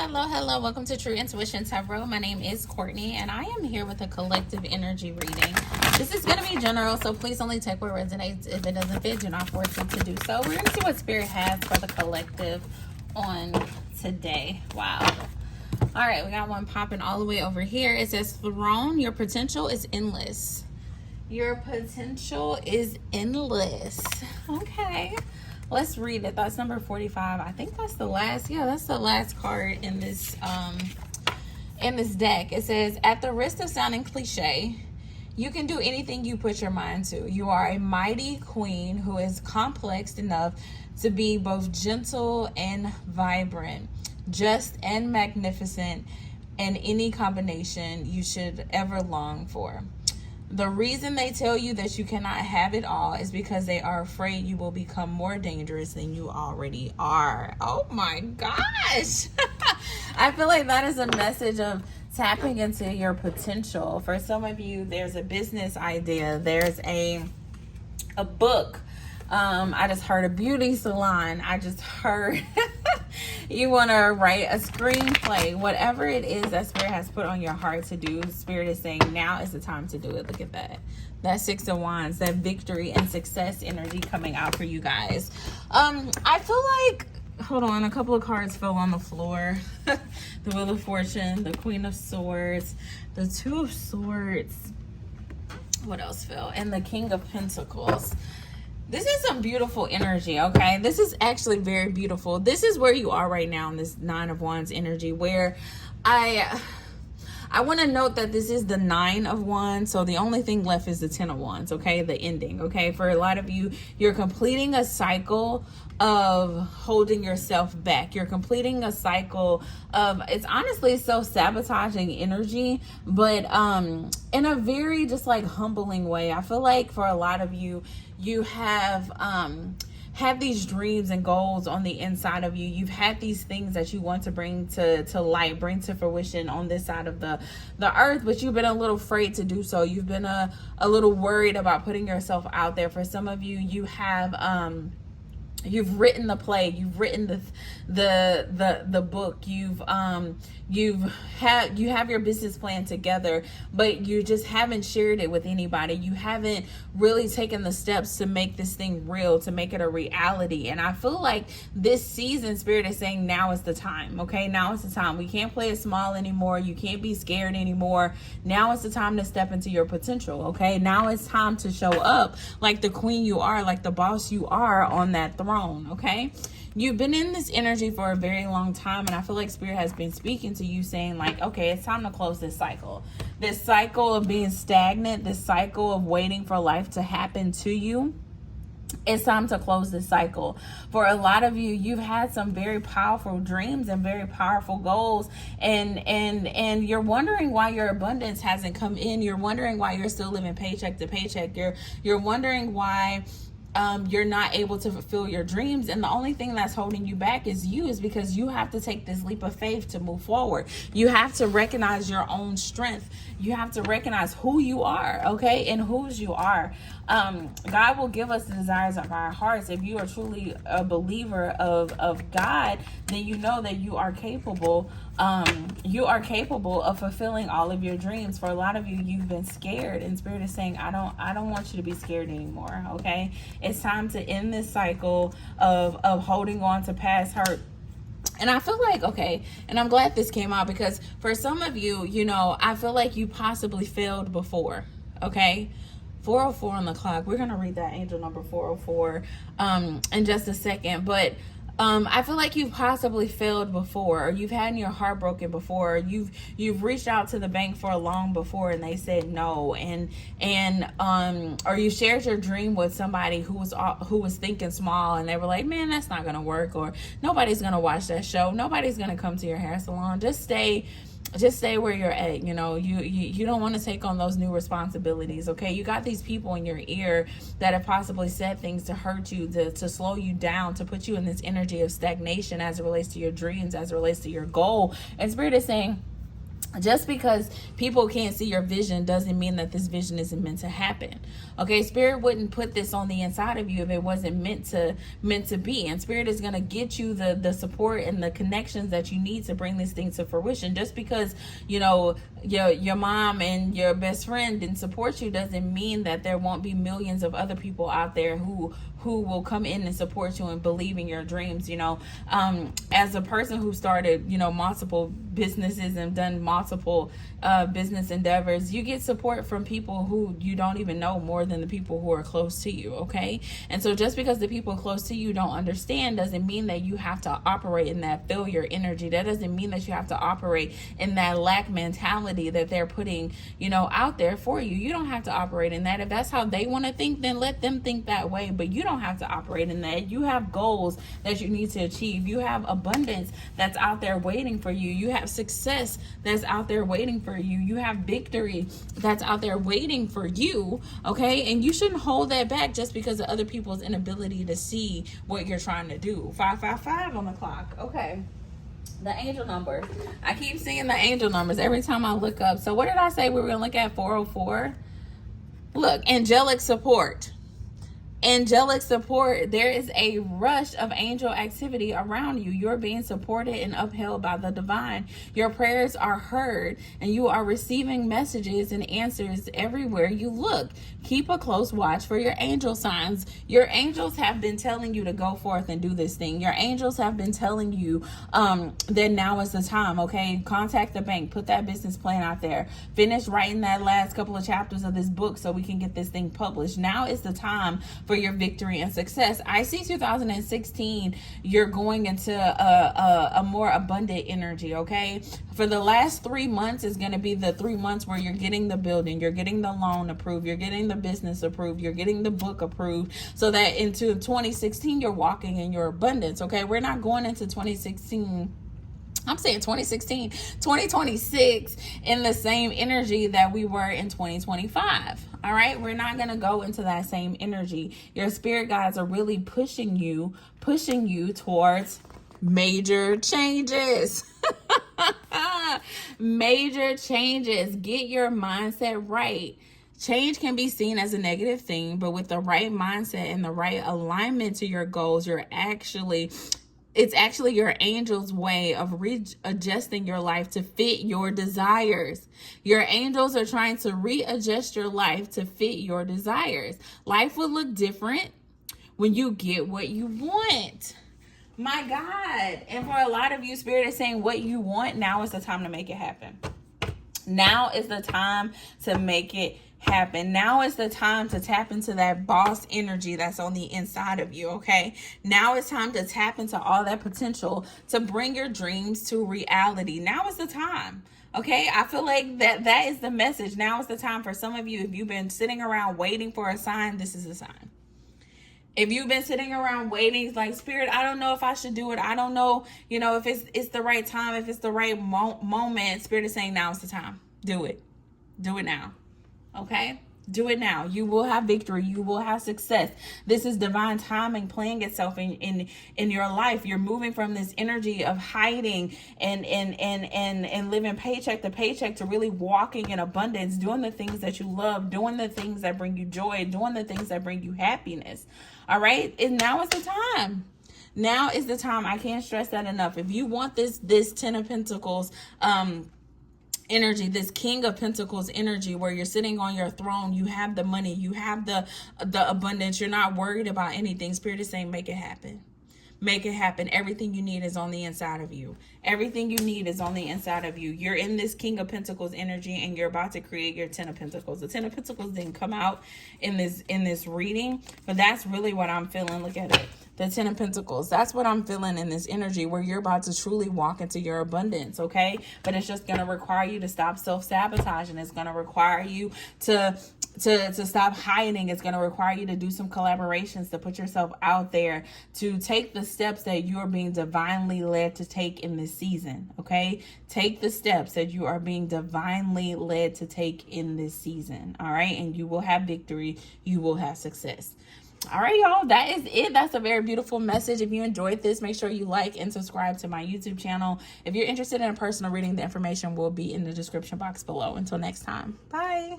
Hello. Welcome to True Intuition Tarot. My name is Courtney, and I am here with a collective energy reading. This is going to be general, so please only take what resonates. If it doesn't fit, do not force it to do so. We're going to see what Spirit has for the collective on today. Wow. All right, we got one popping all the way over here. It says, Throne, your potential is endless. Your potential is endless. Okay. Let's read it. That's number 45. I think that's the last. Yeah, that's the last card in this deck. It says, at the risk of sounding cliche, you can do anything you put your mind to. You are a mighty queen who is complex enough to be both gentle and vibrant, just and magnificent, and any combination you should ever long for. The reason they tell you that you cannot have it all is because they are afraid you will become more dangerous than you already are. Oh my gosh. I feel like that is a message of tapping into your potential. For some of you, there's a business idea. There's a book. I just heard a beauty salon. I just heard you want to write a screenplay. Whatever it is that Spirit has put on your heart to do, Spirit is saying now is the time to do it. Look at that. That Six of Wands, that victory and success energy coming out for you guys. I feel like, hold on, a couple of cards fell on the floor. The Wheel of Fortune, the Queen of Swords, the Two of Swords. What else fell? And the King of Pentacles. This is some beautiful energy, okay? This is actually very beautiful. This is where you are right now in this Nine of Wands energy, where I want to note that this is the Nine of Wands, so the only thing left is the Ten of Wands, okay? The ending, okay? For a lot of you, you're completing a cycle of holding yourself back. You're completing a cycle of, it's honestly self-sabotaging energy, but in a very just like humbling way. I feel like for a lot of you, you have had these dreams and goals on the inside of you. You've had these things that you want to bring to light, bring to fruition on this side of the earth, but you've been a little afraid to do so. You've been a little worried about putting yourself out there. For some of you, you have you've written the play, you've written the book, you have your business plan together, but you just haven't shared it with anybody. You haven't really taken the steps to make this thing real, to make it a reality. And I feel like this season, Spirit is saying now is the time, okay? Now is the time. We can't play it small anymore. You can't be scared anymore. Now is the time to step into your potential, okay? Now it's time to show up like the queen you are, like the boss you are on that throne, okay? You've been in this energy for a very long time, and I feel like Spirit has been speaking to you saying like, okay, it's time to close this cycle. This cycle of being stagnant, this cycle of waiting for life to happen to you. It's time to close this cycle. For a lot of you, you've had some very powerful dreams and very powerful goals, and you're wondering why your abundance hasn't come in. You're wondering why you're still living paycheck to paycheck. You're wondering why you're not able to fulfill your dreams, and the only thing that's holding you back is because you have to take this leap of faith to move forward. You have to recognize your own strength. You have to recognize who you are, okay, and whose you are. God will give us the desires of our hearts. If you are truly a believer of God, then you know that you are capable. You are capable of fulfilling all of your dreams. For a lot of you, you've been scared, and Spirit is saying, I don't want you to be scared anymore, okay? It's time to end this cycle of holding on to past hurt. And I feel like, okay, and I'm glad this came out, because for some of you, you know, I feel like you possibly failed before, okay? 404 on the clock. We're going to read that angel number 404 in just a second. But I feel like you've possibly failed before, or you've had your heart broken before, or you've reached out to the bank for a loan before and they said no, or you shared your dream with somebody who was thinking small, and they were like, man, that's not gonna work, or nobody's gonna watch that show, nobody's gonna come to your hair salon. Just stay where you're at. You know, you don't want to take on those new responsibilities, okay? You got these people in your ear that have possibly said things to hurt you, to slow you down, to put you in this energy of stagnation as it relates to your dreams, as it relates to your goal. And Spirit is saying, Just because people can't see your vision doesn't mean that this vision isn't meant to happen. Okay, Spirit wouldn't put this on the inside of you if it wasn't meant to be. And Spirit is going to get you the support and the connections that you need to bring this thing to fruition. Just because, you know, your mom and your best friend didn't support you doesn't mean that there won't be millions of other people out there who will come in and support you and believe in your dreams. You know, as a person who started, you know, multiple businesses and done multiple business endeavors, you get support from people who you don't even know more than the people who are close to you. Okay, and so just because the people close to you don't understand doesn't mean that you have to operate in that failure energy. That doesn't mean that you have to operate in that lack mentality that they're putting, you know, out there for you. You don't have to operate in that. If that's how they want to think, then let them think that way, but you don't have to operate in that. You have goals that you need to achieve. You have abundance that's out there waiting for you. You have success that's out there waiting for you. You have victory that's out there waiting for you. Okay, and you shouldn't hold that back just because of other people's inability to see what you're trying to do. 555 on the clock. Okay, the angel number. I keep seeing the angel numbers every time I look up. So what did I say we were gonna look at? 404. Look, angelic support. Angelic support. There is a rush of angel activity around you. You're being supported and upheld by the divine. Your prayers are heard and you are receiving messages and answers everywhere you look. Keep a close watch for your angel signs. Your angels have been telling you to go forth and do this thing. Your angels have been telling you that now is the time. Okay, contact the bank, put that business plan out there, finish writing that last couple of chapters of this book so we can get this thing published. Now is the time for your victory and success. I see 2016, you're going into a more abundant energy. Okay, for the last 3 months is going to be the 3 months where you're getting the building, you're getting the loan approved, you're getting the business approved, you're getting the book approved, so that into 2016 you're walking in your abundance. Okay, we're not going into 2016, I'm saying 2016, 2026 in the same energy that we were in 2025. All right, we're not going to go into that same energy. Your spirit guides are really pushing you towards major changes. Major changes. Get your mindset right. Change can be seen as a negative thing, but with the right mindset and the right alignment to your goals, it's actually your angel's way of readjusting your life to fit your desires. Your angels are trying to readjust your life to fit your desires. Life will look different when you get what you want. My God. And for a lot of you, Spirit is saying what you want, now is the time to make it happen. Now is the time to make it happen. Now is the time to tap into that boss energy that's on the inside of you. Okay, now it's time to tap into all that potential to bring your dreams to reality. Now is the time. Okay, I feel like that is the message. Now is the time for some of you. If you've been sitting around waiting for a sign, this is the sign. If you've been sitting around waiting, like, Spirit, I don't know if I should do it. I don't know, if it's the right time, if it's the right moment. Spirit is saying now is the time. Do it. Do it now. Okay? Do it now. You will have victory. You will have success. This is divine timing playing itself in your life. You're moving from this energy of hiding and living paycheck to paycheck to really walking in abundance, doing the things that you love, doing the things that bring you joy, doing the things that bring you happiness. All right? And now is the time. Now is the time. I can't stress that enough. If you want this 10 of Pentacles energy, this King of Pentacles energy, where you're sitting on your throne, you have the money, you have the abundance, you're not worried about anything. Spirit is saying, make it happen. Make it happen. Everything you need is on the inside of you. Everything you need is on the inside of you. You're in this King of Pentacles energy and you're about to create your 10 of Pentacles. The 10 of Pentacles didn't come out in this reading, but that's really what I'm feeling. Look at it. The 10 of Pentacles. That's what I'm feeling in this energy, where you're about to truly walk into your abundance, okay? But it's just going to require you to stop self-sabotaging. It's going to require you to stop hiding. It's going to require you to do some collaborations, to put yourself out there, to take the steps that you're being divinely led to take in this season, okay? Take the steps that you are being divinely led to take in this season, all right? And you will have victory. You will have success. All right, y'all, that is it. That's a very beautiful message. If you enjoyed this, make sure you like and subscribe to my YouTube channel. If you're interested in a personal reading, the information will be in the description box below. Until next time, bye.